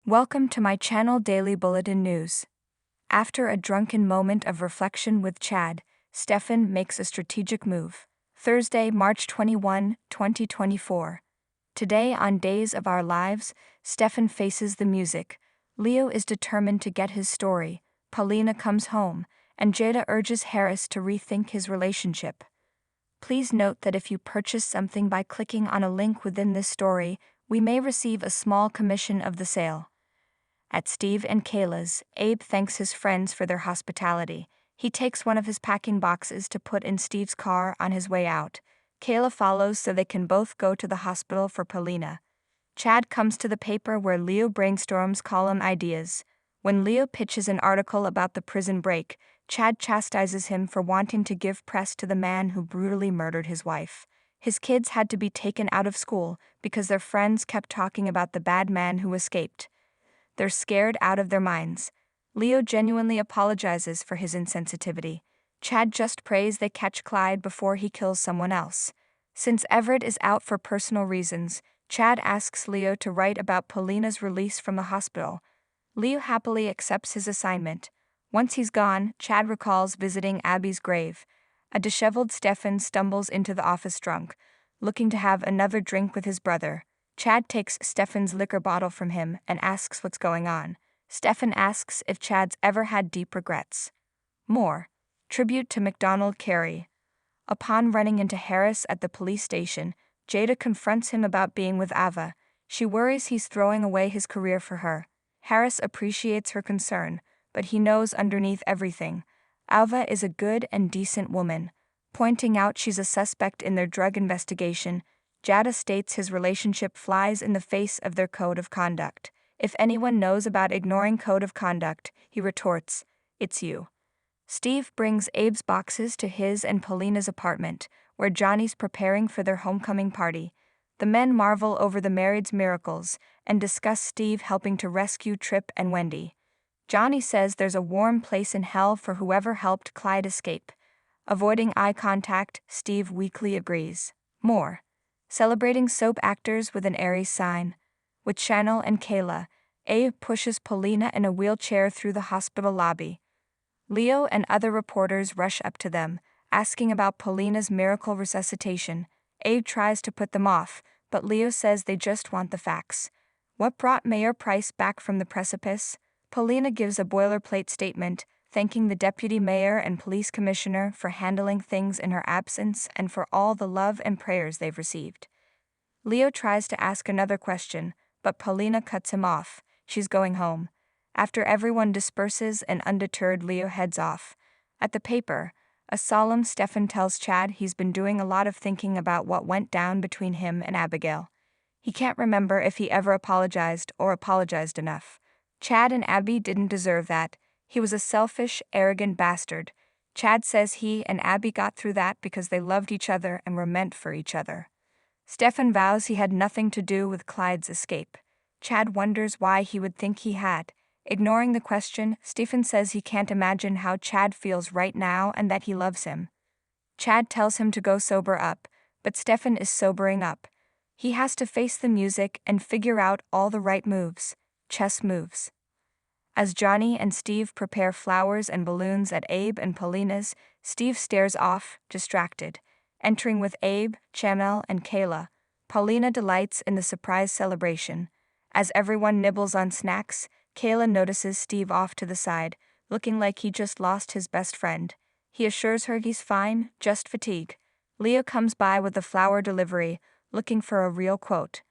Welcome to my channel Daily Bulletin News. After a drunken moment of reflection with Chad, Stefan makes a strategic move. Thursday, March 21, 2024. Today on Days of Our Lives, Stefan faces the music. Leo is determined to get his story. Paulina comes home, and Jada urges Harris to rethink his relationship. Please note that if you purchase something by clicking on a link within this story, we may receive a small commission of the sale. At Steve and Kayla's, Abe thanks his friends for their hospitality. He takes one of his packing boxes to put in Steve's car on his way out. Kayla follows so they can both go to the hospital for Paulina. Chad comes to the paper where Leo brainstorms column ideas. When Leo pitches an article about the prison break, Chad chastises him for wanting to give press to the man who brutally murdered his wife. His kids had to be taken out of school because their friends kept talking about the bad man who escaped. They're scared out of their minds. Leo genuinely apologizes for his insensitivity. Chad just prays they catch Clyde before he kills someone else. Since Everett is out for personal reasons, Chad asks Leo to write about Paulina's release from the hospital. Leo happily accepts his assignment. Once he's gone, Chad recalls visiting Abby's grave. A disheveled Stefan stumbles into the office drunk, looking to have another drink with his brother. Chad takes Stefan's liquor bottle from him and asks what's going on. Stefan asks if Chad's ever had deep regrets. More. Tribute to MacDonald Carey. Upon running into Harris at the police station, Jada confronts him about being with Ava. She worries he's throwing away his career for her. Harris appreciates her concern, but he knows underneath everything, Ava is a good and decent woman. Pointing out she's a suspect in their drug investigation, Jada states his relationship flies in the face of their code of conduct. If anyone knows about ignoring code of conduct, he retorts, "It's you." Steve brings Abe's boxes to his and Paulina's apartment, where Johnny's preparing for their homecoming party. The men marvel over the married's miracles and discuss Steve helping to rescue Tripp and Wendy. Johnny says there's a warm place in hell for whoever helped Clyde escape. Avoiding eye contact, Steve weakly agrees. More. Celebrating soap actors with an Aries sign. With Chanel and Kayla, Abe pushes Paulina in a wheelchair through the hospital lobby. Leo and other reporters rush up to them, asking about Paulina's miracle resuscitation. Abe tries to put them off, but Leo says they just want the facts. What brought Mayor Price back from the precipice? Paulina gives a boilerplate statement, thanking the deputy mayor and police commissioner for handling things in her absence and for all the love and prayers they've received. Leo tries to ask another question, but Paulina cuts him off. She's going home. After everyone disperses and undeterred, Leo heads off. At the paper, a solemn Stefan tells Chad he's been doing a lot of thinking about what went down between him and Abigail. He can't remember if he ever apologized or apologized enough. Chad and Abby didn't deserve that. He was a selfish, arrogant bastard. Chad says he and Abby got through that because they loved each other and were meant for each other. Stefan vows he had nothing to do with Clyde's escape. Chad wonders why he would think he had. Ignoring the question, Stefan says he can't imagine how Chad feels right now and that he loves him. Chad tells him to go sober up, but Stefan is sobering up. He has to face the music and figure out all the right moves. Chess moves. As Johnny and Steve prepare flowers and balloons at Abe and Paulina's, Steve stares off, distracted. Entering with Abe, Chanel, and Kayla, Paulina delights in the surprise celebration. As everyone nibbles on snacks, Kayla notices Steve off to the side, looking like he just lost his best friend. He assures her he's fine, just fatigue. Leo comes by with a flower delivery, looking for a real quote.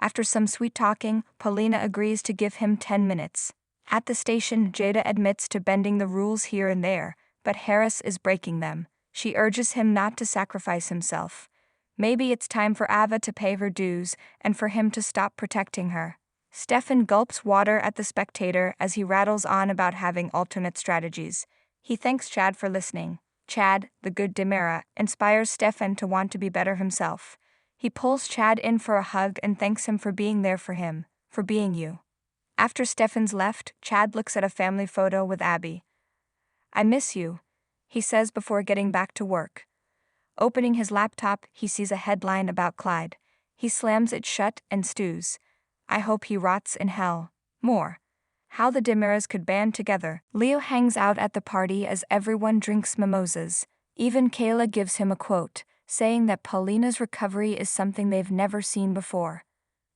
After some sweet talking, Paulina agrees to give him 10 minutes. At the station, Jada admits to bending the rules here and there, but Harris is breaking them. She urges him not to sacrifice himself. Maybe it's time for Ava to pay her dues and for him to stop protecting her. Stefan gulps water at the spectator as he rattles on about having alternate strategies. He thanks Chad for listening. Chad, the good Demera, inspires Stefan to want to be better himself. He pulls Chad in for a hug and thanks him for being there for him, for being you. After Stefan's left, Chad looks at a family photo with Abby. "I miss you," he says before getting back to work. Opening his laptop, he sees a headline about Clyde. He slams it shut and stews. "I hope he rots in hell." More. How the Demiras could band together. Leo hangs out at the party as everyone drinks mimosas. Even Kayla gives him a quote, saying that Paulina's recovery is something they've never seen before.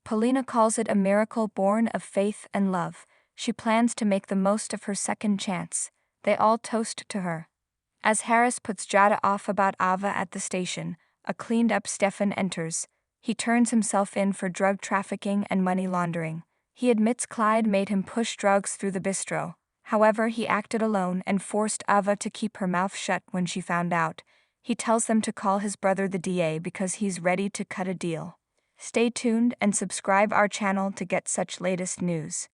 Paulina calls it a miracle born of faith and love. She plans to make the most of her second chance. They all toast to her. As Harris puts Jada off about Ava at the station, a cleaned-up Stefan enters. He turns himself in for drug trafficking and money laundering. He admits Clyde made him push drugs through the bistro. However, he acted alone and forced Ava to keep her mouth shut when she found out. He tells them to call his brother the DA because he's ready to cut a deal. Stay tuned and subscribe our channel to get such latest news.